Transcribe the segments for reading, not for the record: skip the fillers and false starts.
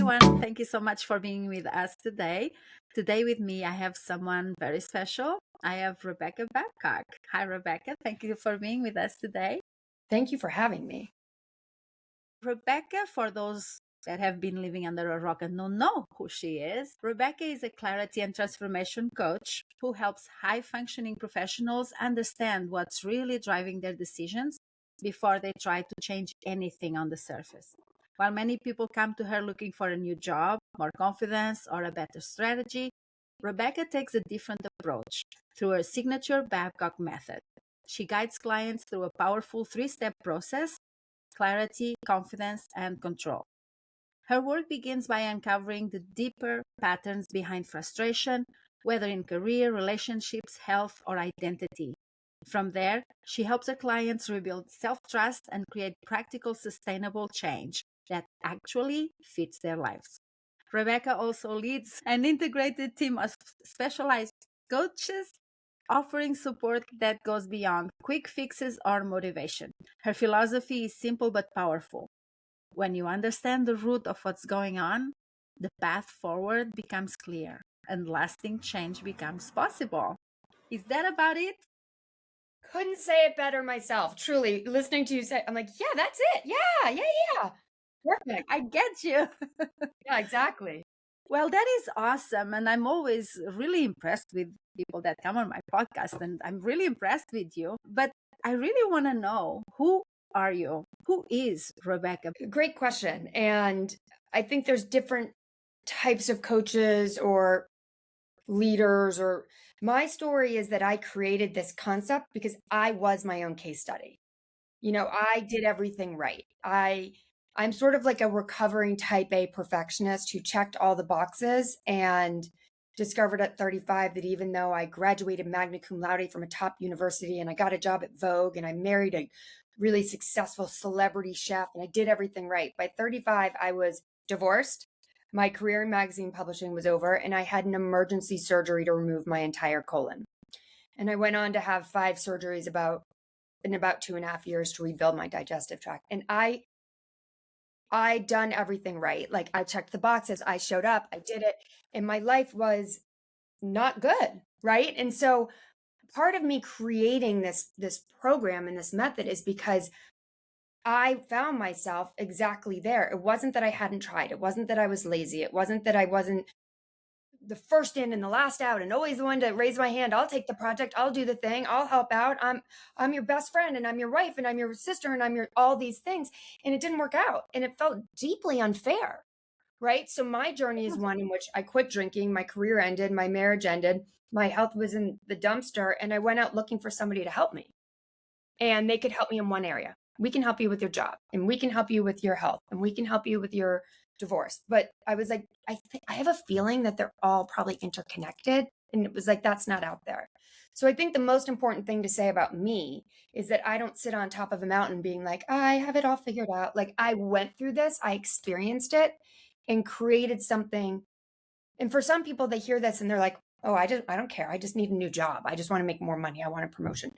everyone. Thank you so much for being with us today. Today, with me, I have someone very special. I have Rebecca Babcock. Hi, Rebecca. Thank you for being with us today. Thank you for having me. Rebecca, for those that have been living under a rock and don't know who she is, Rebecca is a clarity and transformation coach who helps high functioning professionals understand what's really driving their decisions before they try to change anything on the surface. While many people come to her looking for a new job, more confidence, or a better strategy, Rebecca takes a different approach through her signature Babcock method. She guides clients through a powerful three-step process: clarity, confidence, and control. Her work begins by uncovering the deeper patterns behind frustration, whether in career, relationships, health, or identity. From there, she helps her clients rebuild self trust and create practical, sustainable change that actually fits their lives. Rebecca also leads an integrated team of specialized coaches offering support that goes beyond quick fixes or motivation. Her philosophy is simple but powerful. When you understand the root of what's going on, the path forward becomes clear and lasting change becomes possible. Is that about it? Couldn't say it better myself. Truly, listening to you say, I'm like, yeah, that's it. Yeah. Perfect. I get you. Yeah, exactly. Well, that is awesome. And I'm always really impressed with people that come on my podcast. And I'm really impressed with you. But I really want to know, who are you? Who is Rebecca? Great question. And I think there's different types of coaches or leaders, or my story is that I created this concept because I was my own case study. I did everything right. I'm sort of like a recovering type A perfectionist who checked all the boxes and discovered at 35 that even though I graduated magna cum laude from a top university and I got a job at Vogue and I married a really successful celebrity chef and I did everything right, by 35 I was divorced. My career in magazine publishing was over and I had an emergency surgery to remove my entire colon. And I went on to have 5 surgeries in about 2.5 years to rebuild my digestive tract. And I done everything right. Like, I checked the boxes, I showed up, I did it, and my life was not good, right? And so part of me creating this program and this method is because I found myself exactly there. It wasn't that I hadn't tried. It wasn't that I was lazy. It wasn't that I wasn't the first in and the last out and always the one to raise my hand. I'll take the project. I'll do the thing. I'll help out. I'm your best friend and I'm your wife and I'm your sister and I'm your all these things. And it didn't work out. And it felt deeply unfair. Right. So my journey is one in which I quit drinking. My career ended. My marriage ended. My health was in the dumpster. And I went out looking for somebody to help me. And they could help me in one area. We can help you with your job and we can help you with your health and we can help you with your divorce. But I was like, I have a feeling that they're all probably interconnected. And it was like, that's not out there. So I think the most important thing to say about me is that I don't sit on top of a mountain being like, I have it all figured out. Like, I went through this, I experienced it and created something. And for some people, they hear this and they're like, oh, I don't care. I just need a new job. I just want to make more money. I want a promotion.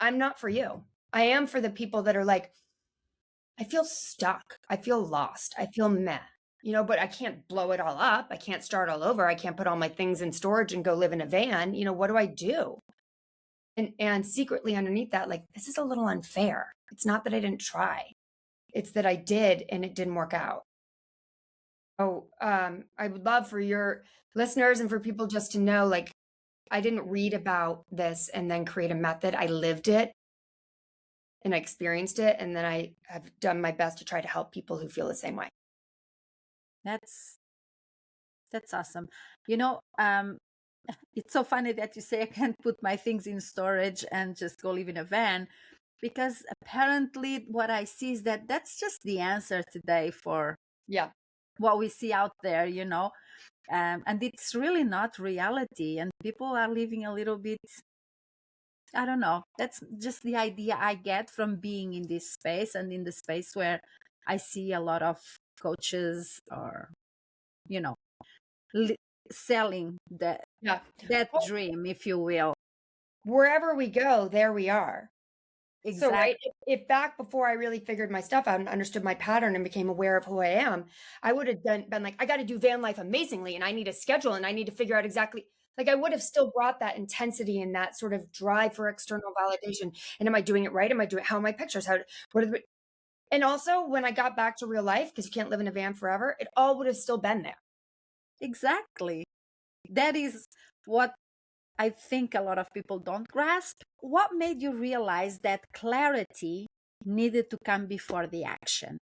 I'm not for you. I am for the people that are like, I feel stuck. I feel lost. I feel meh, but I can't blow it all up. I can't start all over. I can't put all my things in storage and go live in a van. What do I do? And secretly underneath that, like, this is a little unfair. It's not that I didn't try. It's that I did and it didn't work out. Oh, I would love for your listeners and for people just to know, like, I didn't read about this and then create a method. I lived it and I experienced it. And then I have done my best to try to help people who feel the same way. That's awesome. It's so funny that you say I can't put my things in storage and just go live in a van, because apparently what I see is that that's just the answer today for what we see out there, and it's really not reality. And people are living a little bit, I don't know. That's just the idea I get from being in this space and in the space where I see a lot of coaches or, selling that dream, if you will. Wherever we go, there we are. So, Exactly. right, if back before I really figured my stuff out and understood my pattern and became aware of who I am, I would have been like, I got to do van life amazingly and I need a schedule and I need to figure out exactly, like, I would have still brought that intensity and that sort of drive for external validation. And am I doing it right? Am I doing, how are my pictures? What are the, and also when I got back to real life, because you can't live in a van forever, it all would have still been there. Exactly. That is what I think a lot of people don't grasp. What made you realize that clarity needed to come before the action?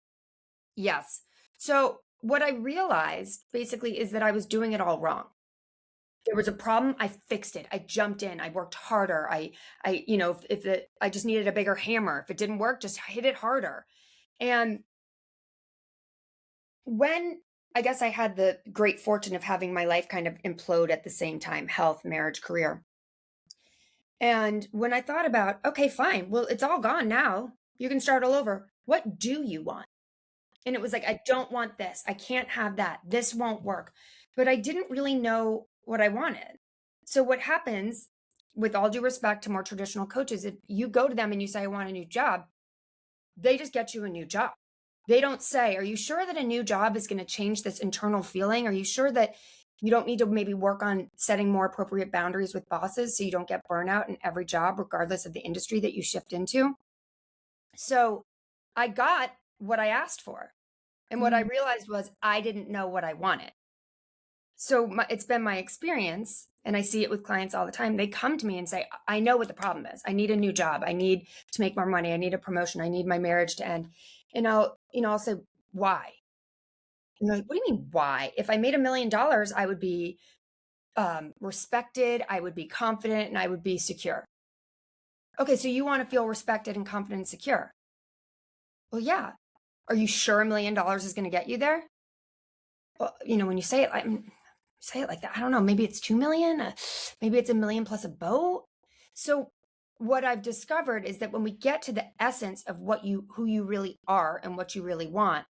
Yes. So what I realized basically is that I was doing it all wrong. There was a problem, I fixed it. I jumped in, I worked harder. I just needed a bigger hammer. If it didn't work, just hit it harder. And when I guess I had the great fortune of having my life kind of implode at the same time, health, marriage, career. And when I thought about, okay, fine, well, it's all gone now. You can start all over. What do you want? And it was like, I don't want this. I can't have that. This won't work. But I didn't really know what I wanted. So, what happens, with all due respect to more traditional coaches, if you go to them and you say, I want a new job, they just get you a new job. They don't say, are you sure that a new job is going to change this internal feeling? Are you sure that you don't need to maybe work on setting more appropriate boundaries with bosses so you don't get burnout in every job, regardless of the industry that you shift into? So, I got what I asked for. And what I Mm, realized was I didn't know what I wanted. So it's been my experience, and I see it with clients all the time. They come to me and say, I know what the problem is. I need a new job. I need to make more money. I need a promotion. I need my marriage to end. And I'll say, why? And they're like, what do you mean, why? If I made $1 million, I would be respected, I would be confident, and I would be secure. Okay, so you want to feel respected and confident and secure. Well, yeah. Are you sure $1 million is going to get you there? Well, when you say it like that, I don't know, maybe it's 2 million, maybe it's a million plus a boat. So what I've discovered is that when we get to the essence of who you really are and what you really want,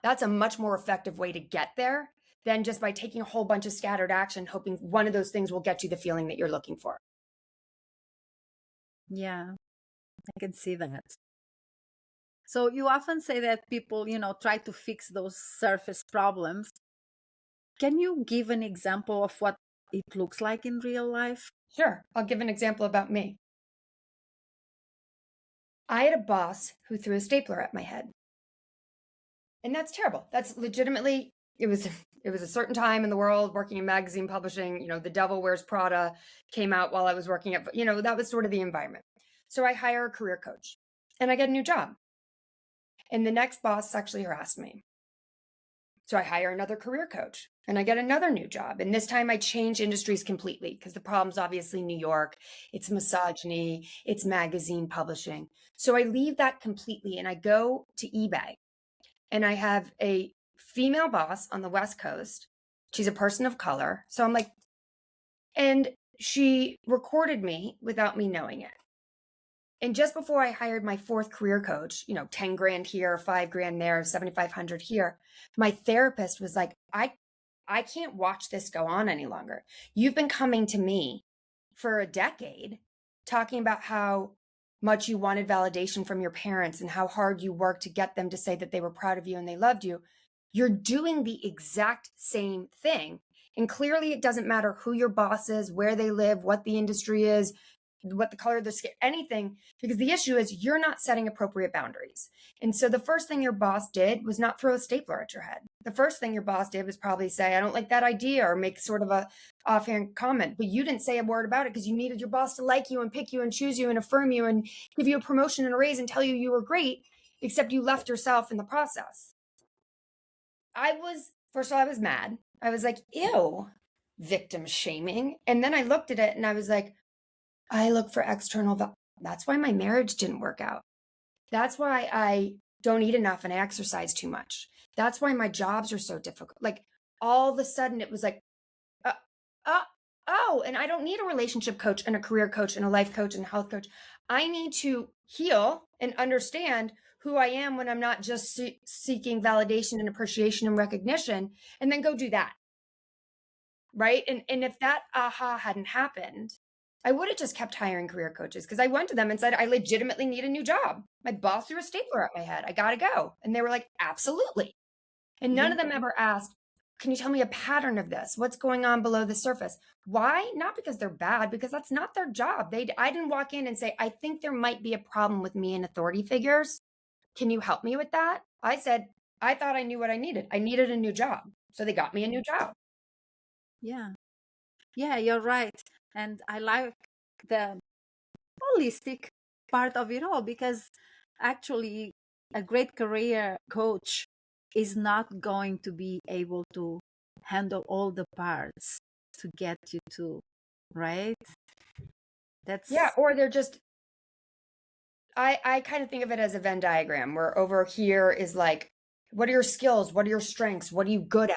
that's a much more effective way to get there than just by taking a whole bunch of scattered action, hoping one of those things will get you the feeling that you're looking for. yeah, I can see that. So you often say that people, try to fix those surface problems. Can you give an example of what it looks like in real life? Sure. I'll give an example about me. I had a boss who threw a stapler at my head. And that's terrible. That's legitimately, it was a certain time in the world working in magazine publishing. The Devil Wears Prada came out while I was working at, that was sort of the environment. So I hire a career coach and I get a new job. And the next boss actually harassed me. So I hire another career coach and I get another new job. And this time I change industries completely because the problem's obviously New York, it's misogyny, it's magazine publishing. So I leave that completely and I go to eBay. And I have a female boss on the West Coast. She's a person of color. So I'm like, and she recorded me without me knowing it. And just before I hired my fourth career coach, 10 grand here, 5 grand there, 7,500 here, my therapist was like, I can't watch this go on any longer. You've been coming to me for a decade talking about how much you wanted validation from your parents and how hard you worked to get them to say that they were proud of you and they loved you. You're doing the exact same thing. And clearly, it doesn't matter who your boss is, where they live, what the industry is, what the color of their skin, anything, because the issue is you're not setting appropriate boundaries. And so the first thing your boss did was not throw a stapler at your head. The first thing your boss did was probably say, I don't like that idea, or make sort of a offhand comment, but you didn't say a word about it because you needed your boss to like you and pick you and choose you and affirm you and give you a promotion and a raise and tell you you were great, except you left yourself in the process. First of all, I was mad. I was like, ew, victim shaming. And then I looked at it and I was like, I look for external. That's why my marriage didn't work out. That's why I don't eat enough and I exercise too much. That's why my jobs are so difficult. Like all of a sudden it was like, uh, uh, oh, and I don't need a relationship coach and a career coach and a life coach and a health coach. I need to heal and understand who I am when I'm not just seeking validation and appreciation and recognition, and then go do that. Right. And if that aha hadn't happened, I would have just kept hiring career coaches because I went to them and said, I legitimately need a new job. My boss threw a stapler at my head. I got to go. And they were like, absolutely. And none Yeah. of them ever asked, can you tell me a pattern of this? What's going on below the surface? Why? Not because they're bad, because that's not their job. I didn't walk in and say, I think there might be a problem with me and authority figures. Can you help me with that? I said, I thought I knew what I needed. I needed a new job. So they got me a new job. Yeah. Yeah, you're right. And I like the holistic part of it all, because actually a great career coach is not going to be able to handle all the parts to get you to, right? Yeah. That's Or they're just, I kind of think of it as a Venn diagram where over here is like, what are your skills? What are your strengths? What are you good at?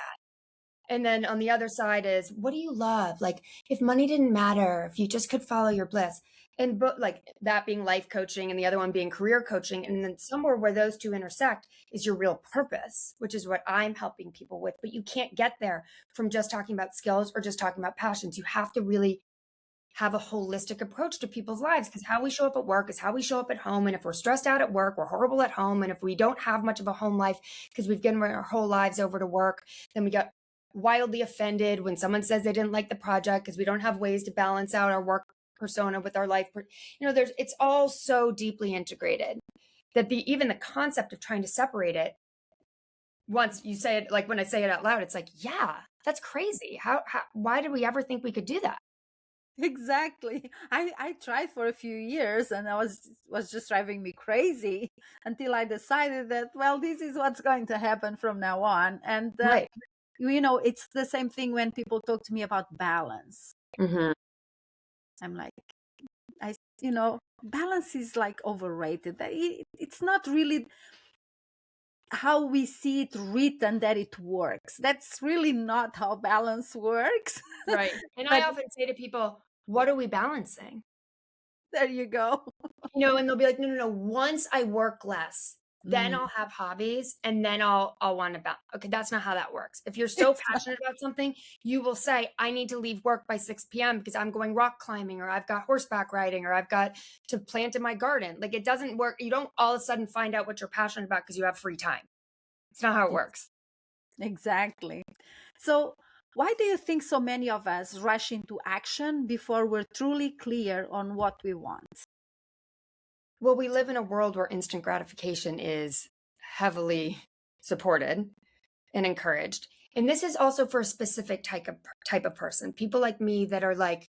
And then on the other side is, what do you love? Like, if money didn't matter, if you just could follow your bliss. And but like that being life coaching and the other one being career coaching. And then somewhere where those two intersect is your real purpose, which is what I'm helping people with. But you can't get there from just talking about skills or just talking about passions. You have to really have a holistic approach to people's lives, because how we show up at work is how we show up at home. And if we're stressed out at work, we're horrible at home. And if we don't have much of a home life because we've given our whole lives over to work, then we get wildly offended when someone says they didn't like the project because we don't have ways to balance out our work persona with our life. It's all so deeply integrated that even the concept of trying to separate it, once you say it, like when I say it out loud, it's like, yeah, that's crazy. Why did we ever think we could do that? exactly. I tried for a few years, and I was just driving me crazy until I decided that, well, this is what's going to happen from now on. And Right. it's the same thing when people talk to me about balance. Mm-hmm. I'm like, balance is like overrated. It's not really how we see it written that it works. That's really not how balance works. Right. And I But often say to people, what are we balancing? there you go. And they'll be like, no, no, no. Once I work less, then Mm, I'll have hobbies and then I'll want to balance. Okay, that's not how that works. If you're so it's passionate about something, you will say, I need to leave work by 6 p.m. because I'm going rock climbing, or I've got horseback riding, or I've got to plant in my garden. Like, it doesn't work. You don't all of a sudden find out what you're passionate about because you have free time. It's not how it works. exactly. So, why do you think so many of us rush into action before we're truly clear on what we want? Well, we live in a world where instant gratification is heavily supported and encouraged. And this is also for a specific type of person. People like me that are like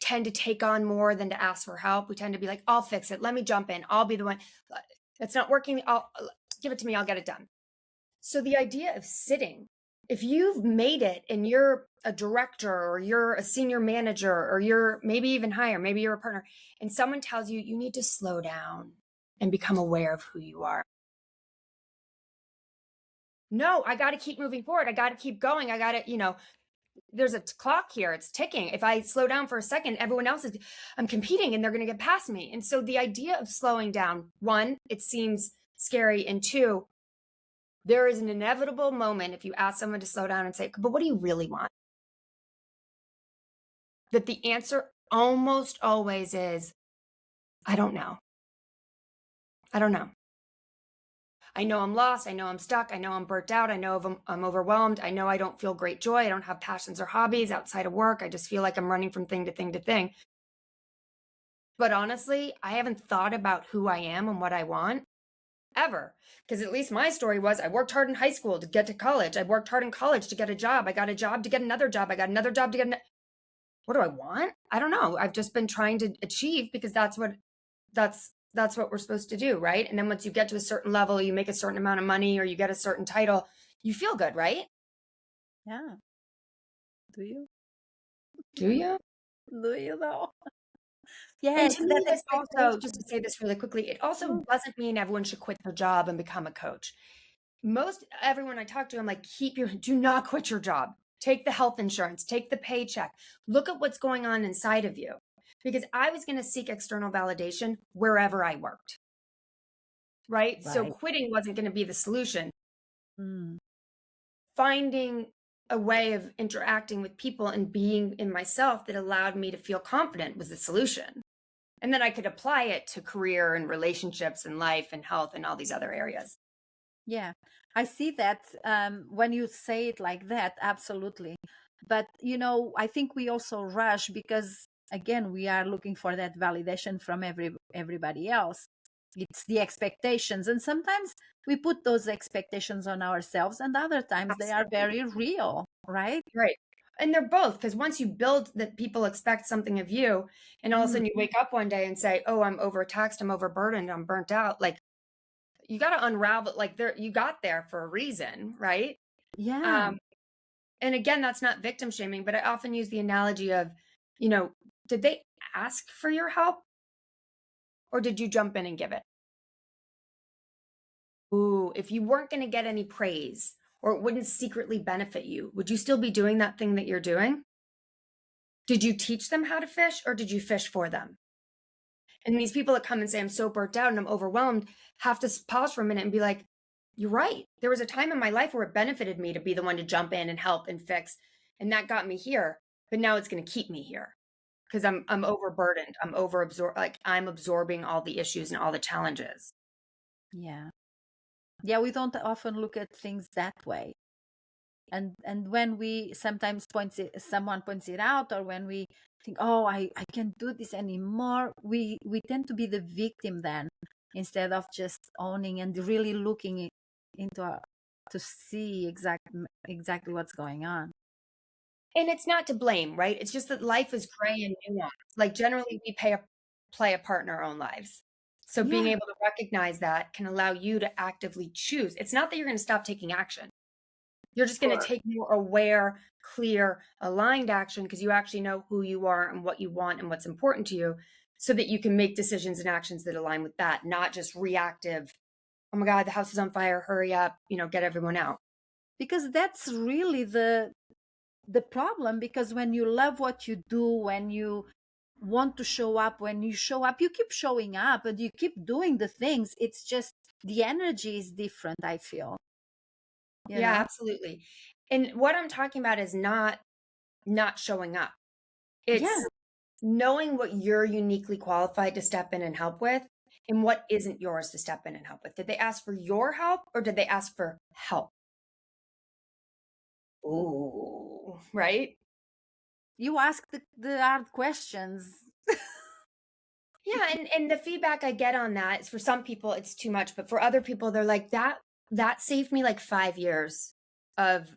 tend to take on more than to ask for help. We tend to be like, I'll fix it. Let me jump in. I'll be the one. It's not working. I'll give it to me. I'll get it done. So the idea of sitting, if you've made it and you're a director or you're a senior manager or you're maybe even higher, maybe you're a partner, and someone tells you you need to slow down and become aware of who you are. No, I got to keep moving forward. I got to keep going. I got to, there's a clock here. It's ticking. If I slow down for a second, I'm competing and they're going to get past me. And so the idea of slowing down, one, it seems scary. And two, there is an inevitable moment if you ask someone to slow down and say, but what do you really want? That the answer almost always is, I don't know. I don't know. I know I'm lost. I know I'm stuck. I know I'm burnt out. I know I'm overwhelmed. I know I don't feel great joy. I don't have passions or hobbies outside of work. I just feel like I'm running from thing to thing to thing. But honestly, I haven't thought about who I am and what I want ever. Because at least my story was, I worked hard in high school to get to college. I worked hard in college to get a job. I got a job to get another job. I got another job to get what do I want? I don't know. I've just been trying to achieve because that's what we're supposed to do, right? And then once you get to a certain level, you make a certain amount of money or you get a certain title, you feel good, right? Yeah. Do you? Do you? Do you though? And Yes, to me, that this also, just expectation. to say this really quickly, it also Mm, doesn't mean everyone should quit their job and become a coach. Everyone I talk to, I'm like, do not quit your job. Take the health insurance, take the paycheck, look at what's going on inside of you. Because I was going to seek external validation wherever I worked, right? So right. quitting wasn't going to be the solution. Mm, Finding a way of interacting with people and being in myself that allowed me to feel confident was the solution. And then I could apply it to career and relationships and life and health and all these other areas. Yeah, I see that when you say it like that, absolutely. But, I think we also rush because, again, we are looking for that validation from everybody else. It's the expectations. And sometimes we put those expectations on ourselves, and other times they are Absolutely. very real, right? Right. And they're both, because once you build that people expect something of you, and all of a Mm, sudden you wake up one day and say, "Oh, I'm overtaxed, I'm overburdened, I'm burnt out." Like you got to unravel. Like there, you got there for a reason, right? yeah. Um, and again, that's not victim shaming, but I often use the analogy of, you know, did they ask for your help or did you jump in and give it? Ooh, if you weren't going to get any praise or it wouldn't secretly benefit you, would you still be doing that thing that you're doing? Did you teach them how to fish or did you fish for them? And these people that come and say, I'm so burnt out and I'm overwhelmed, have to pause for a minute and be like, you're right. There was a time in my life where it benefited me to be the one to jump in and help and fix. And that got me here. But now it's going to keep me here because I'm overburdened. I'm over absorbed. Like I'm absorbing all the issues and all the challenges. Yeah. Yeah, we don't often look at things that way. And when we sometimes someone points it out, or when we think, oh, I can't do this anymore, we tend to be the victim then, instead of just owning and really looking into to see exactly what's going on. And it's not to blame, right? It's just that life is gray and nuanced. Like generally we play a part in our own lives. So being Yeah, able to recognize that can allow you to actively choose. It's not that you're going to stop taking action. You're just going to sure. take more aware, clear, aligned action because you actually know who you are and what you want and what's important to you so that you can make decisions and actions that align with that, not just reactive. Oh my God, the house is on fire. Hurry up, get everyone out. Because that's really the problem, because when you love what you do, when you want to show up, when you show up, you keep showing up and you keep doing the things. It's just the energy is different, I feel, you Yeah, know absolutely. And what I'm talking about is not showing up. yeah. It's knowing what you're uniquely qualified to step in and help with and what isn't yours to step in and help with. Did they ask for your help or did they ask for help? Ooh, right? You ask the hard questions. Yeah, and the feedback I get on that is for some people it's too much, but for other people they're like that saved me like 5 years of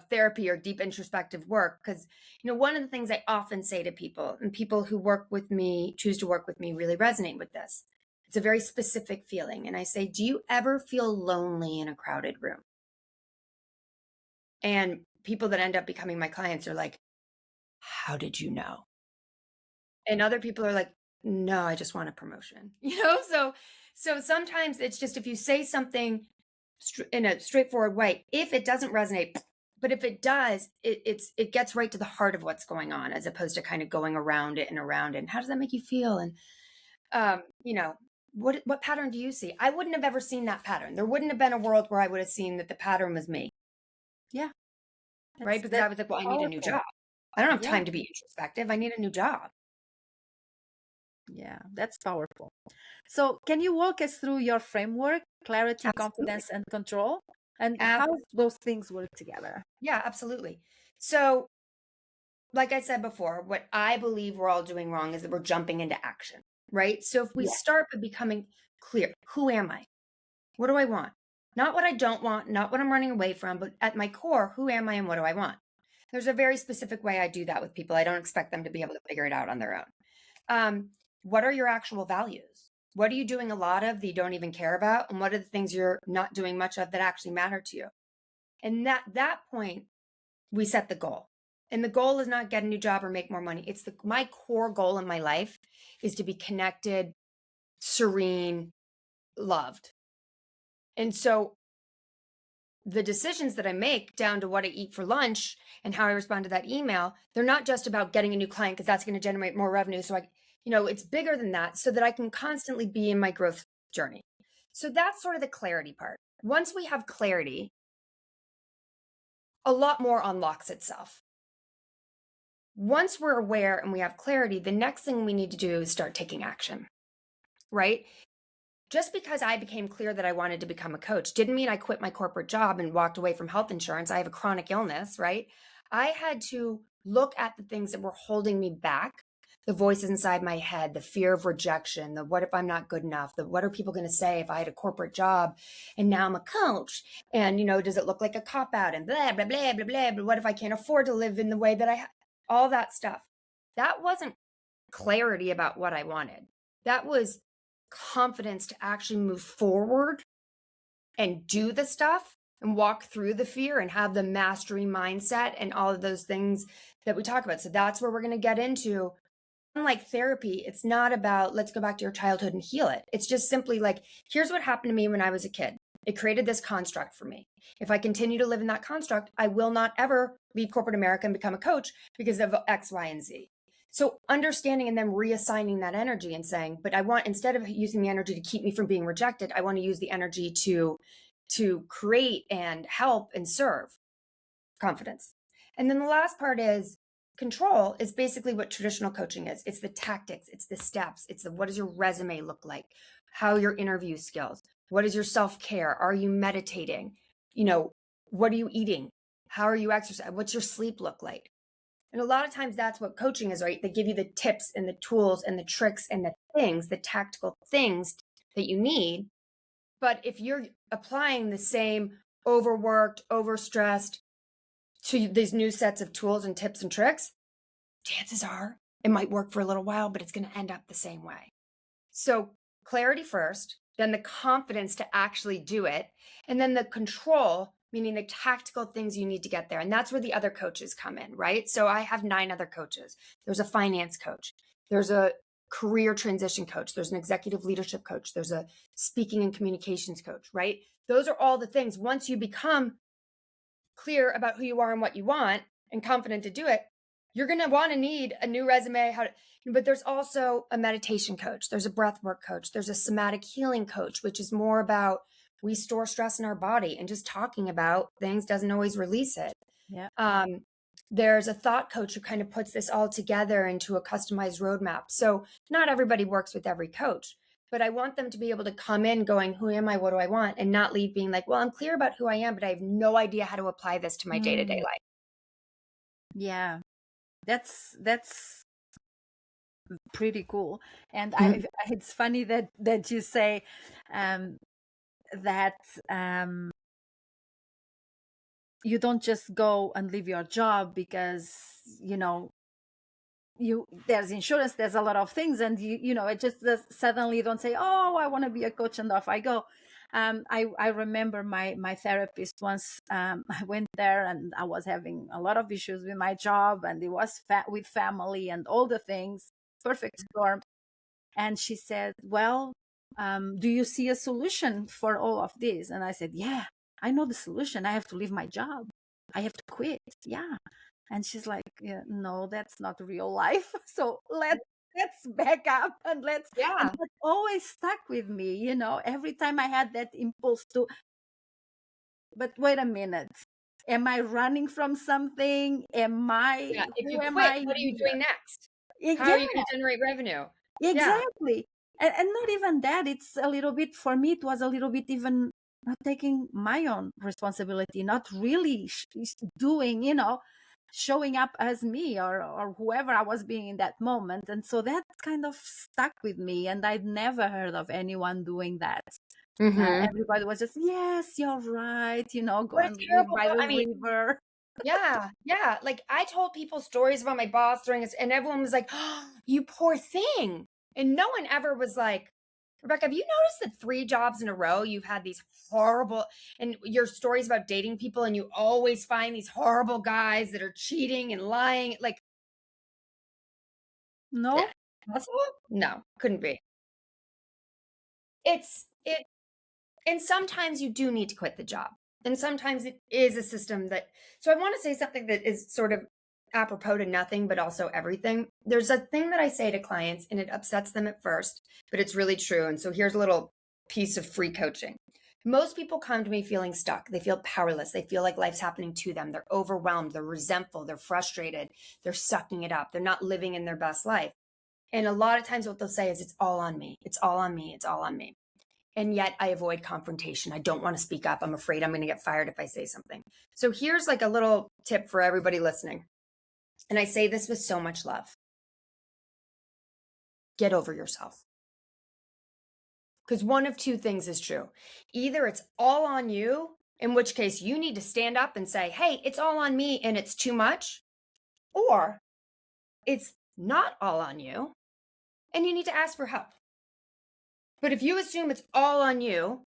therapy or deep introspective work because one of the things I often say to people and people who work with me choose to work with me really resonate with this. It's a very specific feeling and I say, "Do you ever feel lonely in a crowded room?" And people that end up becoming my clients are like, "How did you know?" And other people are like, no, I just want a promotion. So sometimes it's just if you say something in a straightforward way, if it doesn't resonate, but if it does, it gets right to the heart of what's going on as opposed to kind of going around it and around it. And how does that make you feel? And what pattern do you see? I wouldn't have ever seen that pattern. There wouldn't have been a world where I would have seen that the pattern was me, Yeah, right? Because I that's was like, well, I need a new powerful. job. I don't have Yeah, time to be introspective. I need a new job. yeah, that's powerful. So can you walk us through your framework: clarity, Absolutely. confidence, and control, and how those things work together? Yeah, absolutely. So, like I said before, what I believe we're all doing wrong is that we're jumping into action, right? So, if we Yeah. start by becoming clear, who am I? What do I want? Not what I don't want, not what I'm running away from, but at my core, who am I and what do I want? There's a very specific way I do that with people. I don't expect them to be able to figure it out on their own. What are your actual values? What are you doing a lot of that you don't even care about? And what are the things you're not doing much of that actually matter to you? And that point, we set the goal. And the goal is not get a new job or make more money. It's my core goal in my life is to be connected, serene, loved. And so the decisions that I make down to what I eat for lunch and how I respond to that email, they're not just about getting a new client because that's going to generate more revenue. So it's bigger than that so that I can constantly be in my growth journey. So that's sort of the clarity part. Once we have clarity, a lot more unlocks itself. Once we're aware and we have clarity, the next thing we need to do is start taking action, right? Just because I became clear that I wanted to become a coach didn't mean I quit my corporate job and walked away from health insurance. I have a chronic illness, right? I had to look at the things that were holding me back, the voices inside my head, the fear of rejection, the what if I'm not good enough, the what are people going to say if I had a corporate job and now I'm a coach? And, does it look like a cop out and blah, blah, blah, blah, blah, but what if I can't afford to live in the way that all that stuff. That wasn't clarity about what I wanted. That was confidence to actually move forward and do the stuff and walk through the fear and have the mastery mindset and all of those things that we talk about. So that's where we're going to get into. Unlike therapy, it's not about let's go back to your childhood and heal it. It's just simply like, here's what happened to me when I was a kid. It created this construct for me. If I continue to live in that construct, I will not ever leave corporate America and become a coach because of X, Y, and Z. So understanding and then reassigning that energy and saying, but I want, instead of using the energy to keep me from being rejected, I want to use the energy to create and help and serve. Confidence. And then the last part is control is basically what traditional coaching is. It's the tactics, it's the steps, it's the what does your resume look like? How are your interview skills? What is your self-care? Are you meditating? What are you eating? How are you exercising? What's your sleep look like? And a lot of times that's what coaching is, right? They give you the tips and the tools and the tricks and the things, the tactical things that you need. But if you're applying the same overworked, overstressed to these new sets of tools and tips and tricks, chances are it might work for a little while, but it's going to end up the same way. So clarity first, then the confidence to actually do it, and then the control, meaning the tactical things you need to get there. And that's where the other coaches come in, right? So I have 9 other coaches. There's a finance coach. There's a career transition coach. There's an executive leadership coach. There's a speaking and communications coach, right? Those are all the things. Once you become clear about who you are and what you want and confident to do it, you're going to want to need a new resume. But there's also a meditation coach. There's a breathwork coach. There's a somatic healing coach, which is more about we store stress in our body and just talking about things doesn't always release it. Yeah. There's a thought coach who kind of puts this all together into a customized roadmap. So not everybody works with every coach, but I want them to be able to come in going, who am I? What do I want? And not leave being like, well, I'm clear about who I am, but I have no idea how to apply this to my day-to-day life. Yeah. That's pretty cool. And it's funny that you say that you don't just go and leave your job because there's insurance, there's a lot of things, and it just suddenly don't say, oh, I want to be a coach and off I go. I remember my therapist once. I went there and I was having a lot of issues with my job, and it was with family and all the things, perfect storm. And she said, well, do you see a solution for all of this? And I said, yeah, I know the solution. I have to leave my job. I have to quit. Yeah. And she's like, yeah, no, that's not real life. So let's back up and and that always stuck with me, every time I had that impulse to, but wait a minute. Am I running from something? Am I, if you who am quit, I? what are you doing next? How Yeah, are you going to generate revenue? exactly. And not even that. It's a little bit, for me, it was a little bit even not taking my own responsibility, not really doing, showing up as me or whoever I was being in that moment. And so that kind of stuck with me. And I'd never heard of anyone doing that. Everybody was just, yes, you're right, go and live by the river. Yeah. Like I told people stories about my boss during this, and everyone was like, oh, you poor thing. And no one ever was like, Rebecca, have you noticed that 3 jobs in a row you've had these horrible, and your stories about dating people, and you always find these horrible guys that are cheating and lying? Like, No, possible? No, couldn't be. And sometimes you do need to quit the job. And sometimes it is a system that, so I want to say something that is sort of apropos to nothing, but also everything. There's a thing that I say to clients and it upsets them at first, but it's really true. And so here's a little piece of free coaching. Most people come to me feeling stuck. They feel powerless. They feel like life's happening to them. They're overwhelmed. They're resentful. They're frustrated. They're sucking it up. They're not living in their best life. And a lot of times what they'll say is, it's all on me. It's all on me. It's all on me. And yet I avoid confrontation. I don't want to speak up. I'm afraid I'm going to get fired if I say something. So here's like a little tip for everybody listening. And I say this with so much love. Get over yourself. Because one of two things is true. Either it's all on you, in which case you need to stand up and say, hey, it's all on me and it's too much. Or it's not all on you and you need to ask for help. But if you assume it's all on you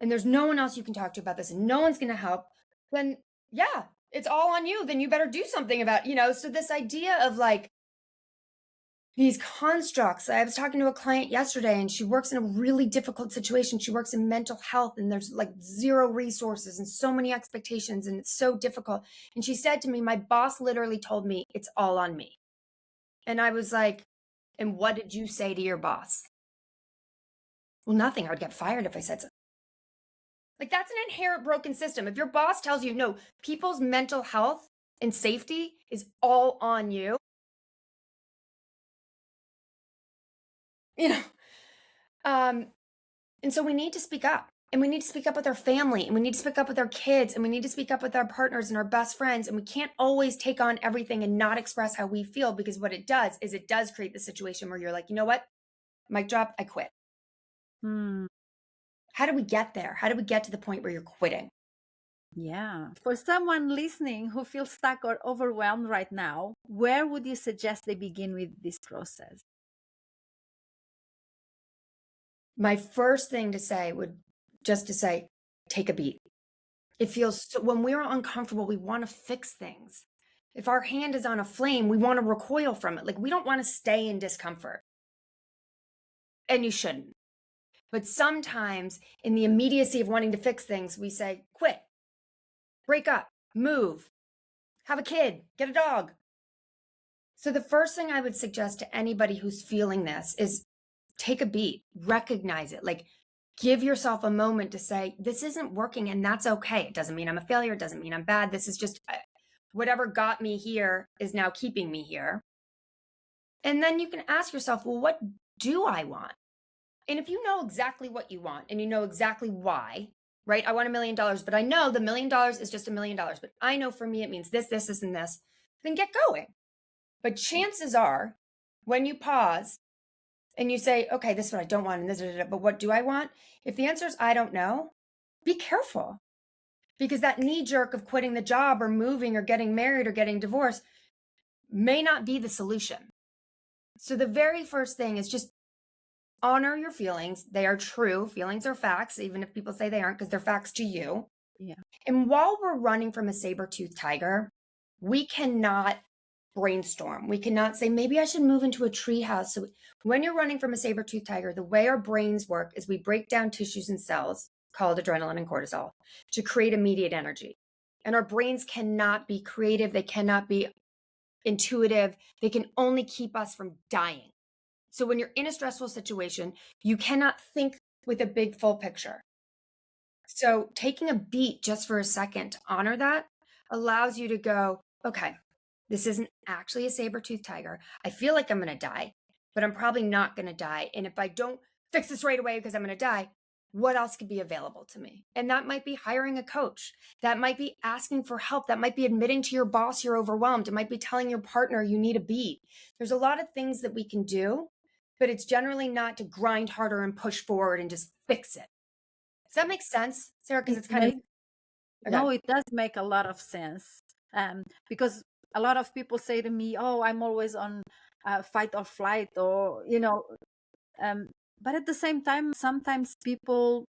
and there's no one else you can talk to about this and no one's going to help, then yeah, it's all on you. Then you better do something about, so this idea of like, these constructs. I was talking to a client yesterday and she works in a really difficult situation. She works in mental health and there's like zero resources and so many expectations and it's so difficult. And she said to me, my boss literally told me it's all on me. And I was like, and what did you say to your boss? Well, nothing. I would get fired if I said something. Like that's an inherent broken system. If your boss tells you, no, people's mental health and safety is all on you, and so we need to speak up, and we need to speak up with our family, and we need to speak up with our kids, and we need to speak up with our partners and our best friends. And we can't always take on everything and not express how we feel, because what it does is it does create the situation where you're like, you know what? Mic drop, I quit. How do we get there? How do we get to the point where you're quitting? Yeah. For someone listening who feels stuck or overwhelmed right now, where would you suggest they begin with this process? My first thing to say would just to say, take a beat. It feels so, when we're uncomfortable, we want to fix things. If our hand is on a flame, we want to recoil from it. Like we don't want to stay in discomfort. And you shouldn't. But sometimes in the immediacy of wanting to fix things, we say, quit, break up, move, have a kid, get a dog. So the first thing I would suggest to anybody who's feeling this is take a beat, recognize it, like give yourself a moment to say, this isn't working and that's okay. It doesn't mean I'm a failure. It doesn't mean I'm bad. This is just whatever got me here is now keeping me here. And then you can ask yourself, well, what do I want? And if you know exactly what you want and you know exactly why, right? I want $1 million, but I know the $1 million is just $1 million, but I know for me, it means this, and this, then get going. But chances are when you pause and you say, okay, this is what I don't want, and this, but what do I want? If the answer is, I don't know, be careful, because that knee jerk of quitting the job or moving or getting married or getting divorced may not be the solution. So the very first thing is just honor your feelings. They are true. Feelings are facts, even if people say they aren't, because they're facts to you. Yeah. And while we're running from a saber-toothed tiger, we cannot brainstorm. We cannot say, maybe I should move into a tree house. So when you're running from a saber-toothed tiger, the way our brains work is we break down tissues and cells called adrenaline and cortisol to create immediate energy. And our brains cannot be creative. They cannot be intuitive. They can only keep us from dying. So when you're in a stressful situation, you cannot think with a big full picture. So taking a beat just for a second to honor that allows you to go, okay, this isn't actually a saber-toothed tiger. I feel like I'm going to die, but I'm probably not going to die. And if I don't fix this right away because I'm going to die, what else could be available to me? And that might be hiring a coach. That might be asking for help. That might be admitting to your boss you're overwhelmed. It might be telling your partner you need a beat. There's a lot of things that we can do, but it's generally not to grind harder and push forward and just fix it. Does that make sense, Sarah? Because it's kind of... Okay. No, it does make a lot of sense. Because a lot of people say to me, oh, I'm always on fight or flight, or, but at the same time, sometimes people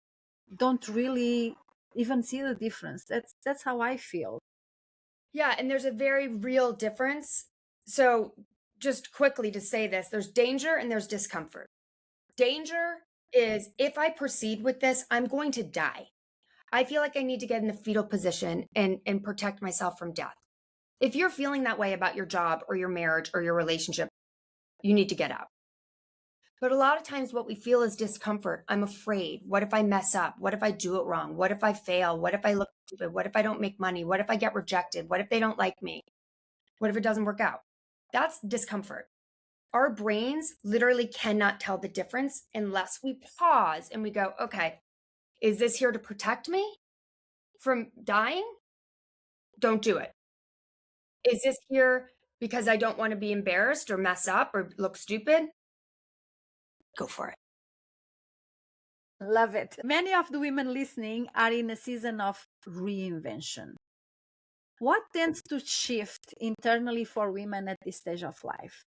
don't really even see the difference. That's how I feel. Yeah, and there's a very real difference. So just quickly to say this, there's danger and there's discomfort. Danger is, if I proceed with this, I'm going to die. I feel like I need to get in the fetal position and protect myself from death. If you're feeling that way about your job or your marriage or your relationship, you need to get out. But a lot of times what we feel is discomfort. I'm afraid. What if I mess up? What if I do it wrong? What if I fail? What if I look stupid? What if I don't make money? What if I get rejected? What if they don't like me? What if it doesn't work out? That's discomfort. Our brains literally cannot tell the difference unless we pause and we go, okay, is this here to protect me from dying? Don't do it. Is this here because I don't want to be embarrassed or mess up or look stupid? Go for it. Love it. Many of the women listening are in a season of reinvention. What tends to shift internally for women at this stage of life?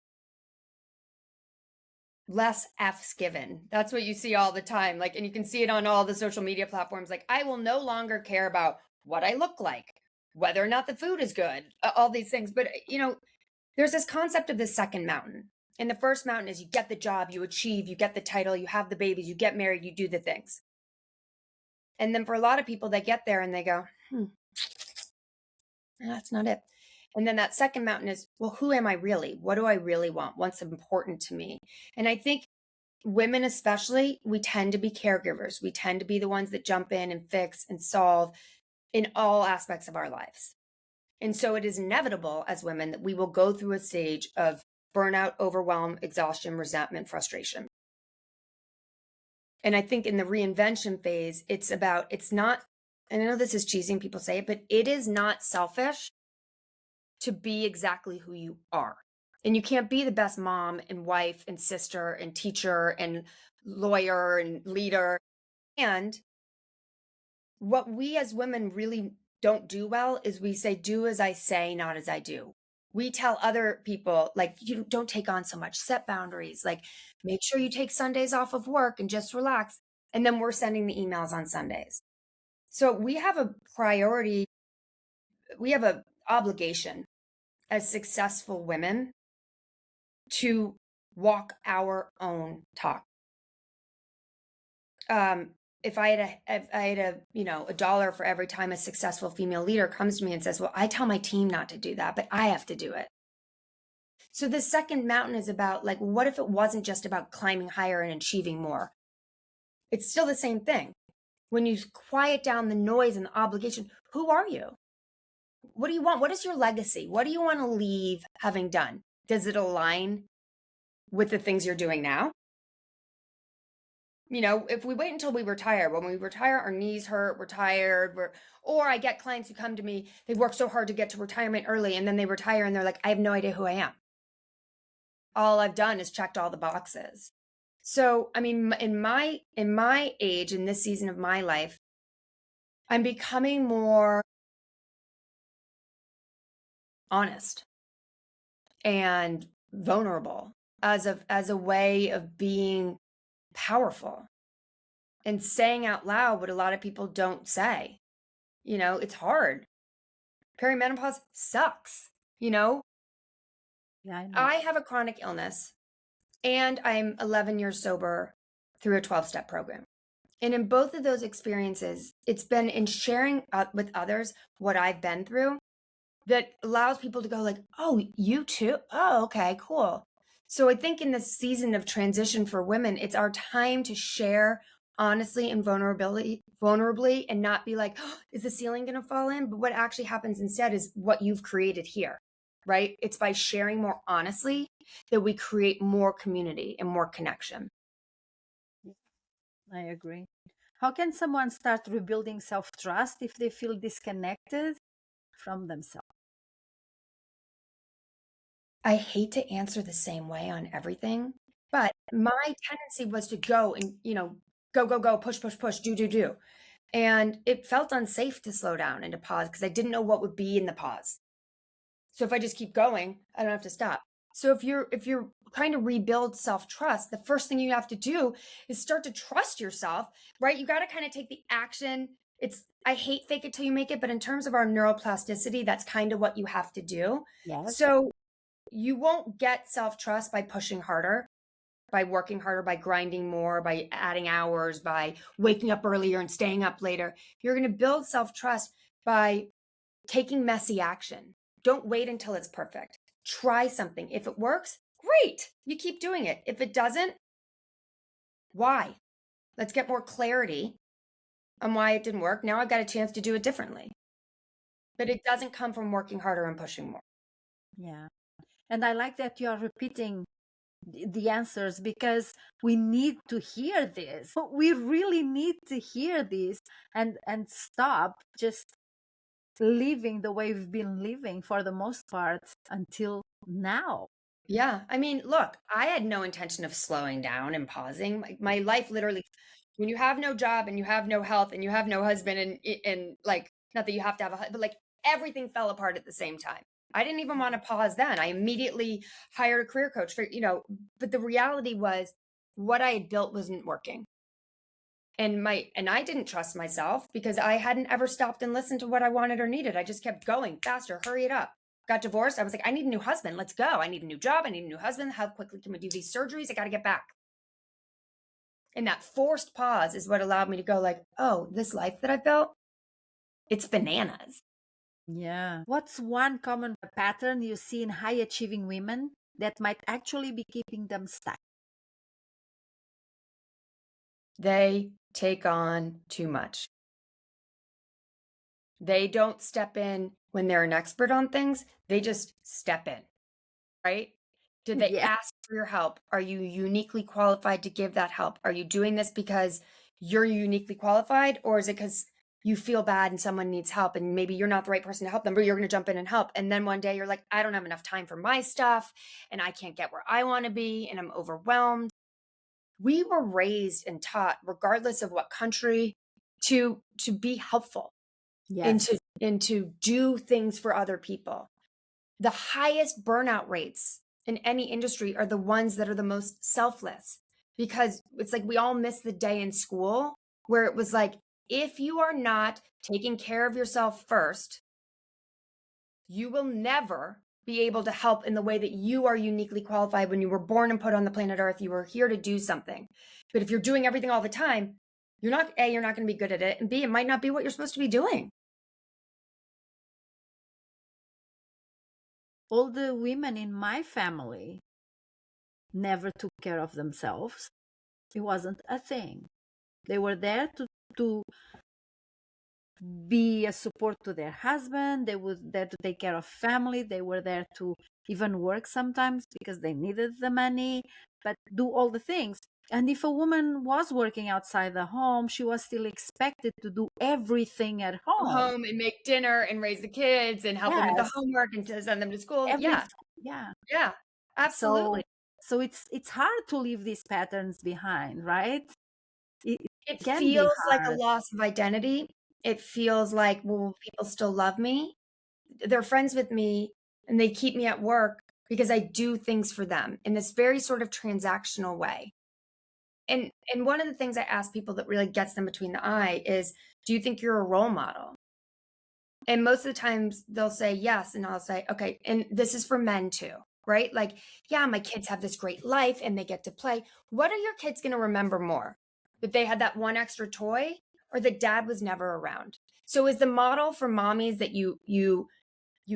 Less F's given. That's what you see all the time. Like, and you can see it on all the social media platforms. Like, I will no longer care about what I look like, whether or not the food is good, all these things. But, there's this concept of the second mountain. And the first mountain is you get the job, you achieve, you get the title, you have the babies, you get married, you do the things. And then for a lot of people, they get there and they go, that's not it. And then that second mountain is, well, who am I really? What do I really want? What's important to me? And I think women, especially, we tend to be caregivers. We tend to be the ones that jump in and fix and solve in all aspects of our lives. And so it is inevitable as women that we will go through a stage of burnout, overwhelm, exhaustion, resentment, frustration. And I think in the reinvention phase, it's not, and I know this is cheesy and people say it, but it is not selfish to be exactly who you are. And you can't be the best mom and wife and sister and teacher and lawyer and leader. And what we as women really don't do well is we say, do as I say, not as I do. We tell other people, like, you don't take on so much, set boundaries, like, make sure you take Sundays off of work and just relax. And then we're sending the emails on Sundays. So we have a priority, we have an obligation as successful women to walk our own talk. If I had a dollar for every time a successful female leader comes to me and says, well, I tell my team not to do that, but I have to do it. So the second mountain is about, like, what if it wasn't just about climbing higher and achieving more? It's still the same thing. When you quiet down the noise and the obligation, who are you? What do you want? What is your legacy? What do you want to leave having done? Does it align with the things you're doing now? If we wait until we retire, when we retire, our knees hurt, we're tired, or I get clients who come to me, they work so hard to get to retirement early, and then they retire and they're like, I have no idea who I am. All I've done is checked all the boxes. So, I mean, in my age, in this season of my life, I'm becoming more honest and vulnerable as a way of being powerful and saying out loud what a lot of people don't say. It's hard. Perimenopause sucks. Yeah, I know. I have a chronic illness and I'm 11 years sober through a 12-step program. And in both of those experiences, it's been in sharing with others what I've been through that allows people to go like, oh, you too? Oh, okay, cool. So I think in this season of transition for women, it's our time to share honestly and vulnerably and not be like, oh, is the ceiling going to fall in? But what actually happens instead is what you've created here, right? It's by sharing more honestly that we create more community and more connection. I agree. How can someone start rebuilding self-trust if they feel disconnected from themselves? I hate to answer the same way on everything, but my tendency was to go and, go, push, push, push, do. And it felt unsafe to slow down and to pause because I didn't know what would be in the pause. So if I just keep going, I don't have to stop. So if you're trying to rebuild self-trust, the first thing you have to do is start to trust yourself, right? You got to kind of take the action. I hate fake it till you make it, but in terms of our neuroplasticity, that's kind of what you have to do. Yes. So you won't get self-trust by pushing harder, by working harder, by grinding more, by adding hours, by waking up earlier and staying up later. You're going to build self-trust by taking messy action. Don't wait until it's perfect. Try something. If it works, great. You keep doing it. If it doesn't, Why? Let's get more clarity on why it didn't work. Now I've got a chance to do it differently. But it doesn't come from working harder and pushing more. Yeah. And I like that you are repeating the answers, because we need to hear this. We really need to hear this, and stop just living the way we've been living for the most part until now. Yeah. I mean, look, I had no intention of slowing down and pausing. My life literally, when you have no job and you have no health and you have no husband and like, not that you have to have a husband, but like everything fell apart at the same time. I didn't even want to pause then. I immediately hired a career coach for, but the reality was what I had built wasn't working. And I didn't trust myself because I hadn't ever stopped and listened to what I wanted or needed. I just kept going faster, hurry it up. Got divorced. I was like, I need a new husband. Let's go. I need a new job. I need a new husband. How quickly can we do these surgeries? I got to get back. And that forced pause is what allowed me to go like, oh, this life that I built, it's bananas. Yeah. What's one common pattern you see in high achieving women that might actually be keeping them stuck? They take on too much. They don't step in when they're an expert on things. They just step in, right? Did they Yeah. ask for your help? Are you uniquely qualified to give that help? Are you doing this because you're uniquely qualified, or is it because you feel bad and someone needs help and maybe you're not the right person to help them, but you're going to jump in and help? And then one day you're like, I don't have enough time for my stuff and I can't get where I want to be and I'm overwhelmed. We were raised and taught, regardless of what country, to be helpful and Yes. to do things for other people. The highest burnout rates in any industry are the ones that are the most selfless, because it's like we all miss the day in school where it was like, if you are not taking care of yourself first, you will never be able to help in the way that you are uniquely qualified. When you were born and put on the planet Earth, you were here to do something. But if you're doing everything all the time, you're not going to be good at it, and B, it might not be what you're supposed to be doing. All the women in my family never took care of themselves. It wasn't a thing. They were there to be a support to their husband. They were there to take care of family. They were there to even work sometimes because they needed the money, but do all the things. And if a woman was working outside the home, she was still expected to do everything at Go home. home and make dinner and raise the kids and help them with the Yes, homework and to send them to school. everything. Yeah, Yeah. yeah, So absolutely. so it's hard to leave these patterns behind, right? It It can be feels like a hard. loss of identity. It feels like, well, will people still love me? They're friends with me and they keep me at work because I do things for them in this very sort of transactional way. And one of the things I ask people that really gets them between the eye is, do you think you're a role model? And most of the times they'll say yes. And I'll say, okay. And this is for men too, right? Like, yeah, my kids have this great life and they get to play. What are your kids going to remember more? That they had that one extra toy, or that dad was never around? So is the model for mommies that you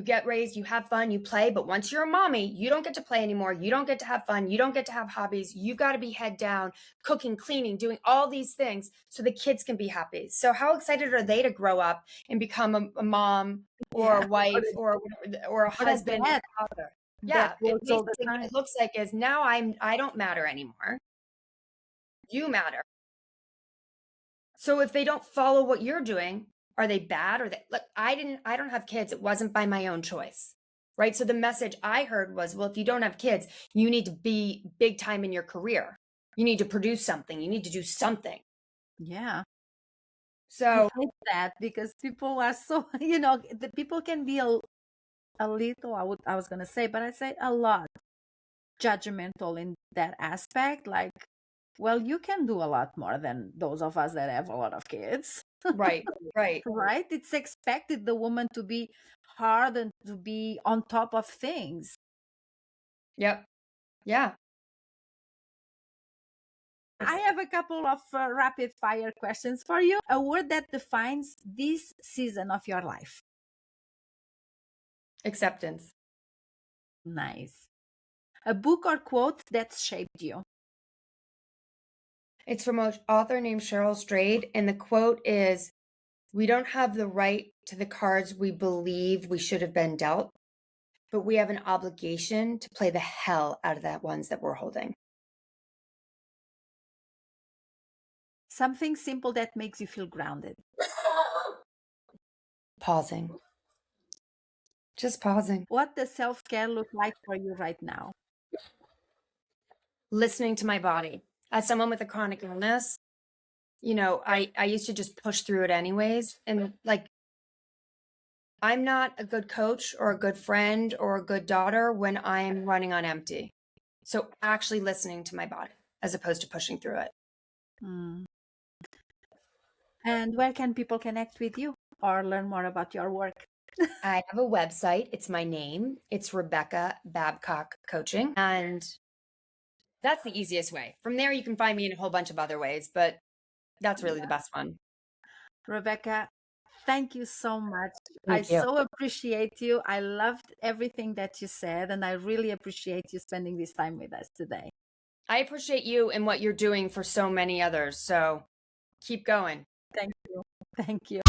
get raised, you have fun, you play, but once you're a mommy, you don't get to play anymore. You don't get to have fun. You don't get to have hobbies. You've got to be head down, cooking, cleaning, doing all these things so the kids can be happy. So how excited are they to grow up and become a mom or Yeah. a wife or a Or a husband or dad a father? that Yeah, it works all the basically what time. it looks like is now I don't matter anymore. You matter. So if they don't follow what you're doing, are they bad? Or they look, I don't have kids. It wasn't by my own choice. Right. So the message I heard was, well, if you don't have kids, you need to be big time in your career. You need to produce something. You need to do something. Yeah. I So hate that because people are so, the people can be a little, I was gonna say, but I say a lot judgmental in that aspect. Like, well, you can do a lot more than those of us that have a lot of kids. right, right. Right? It's expected the woman to be hard and to be on top of things. Yep. Yeah. I have a couple of rapid fire questions for you. A word that defines this season of your life. Acceptance. Nice. A book or quote that shaped you. It's from an author named Cheryl Strayed, and the quote is, "We don't have the right to the cards we believe we should have been dealt, but we have an obligation to play the hell out of the ones that we're holding." Something simple that makes you feel grounded. Pausing. Just pausing. What does self-care look like for you right now? Listening to my body. As someone with a chronic illness, I used to just push through it anyways. And like, I'm not a good coach or a good friend or a good daughter when I'm running on empty. So actually listening to my body as opposed to pushing through it. Mm. And where can people connect with you or learn more about your work? I have a website. It's my name. It's Rebecca Babcock Coaching. And that's the easiest way. From there, you can find me in a whole bunch of other ways, but that's really the best one. Rebecca, thank you so much. Thank you. So appreciate you. I loved everything that you said, and I really appreciate you spending this time with us today. I appreciate you and what you're doing for so many others. So keep going. Thank you. Thank you.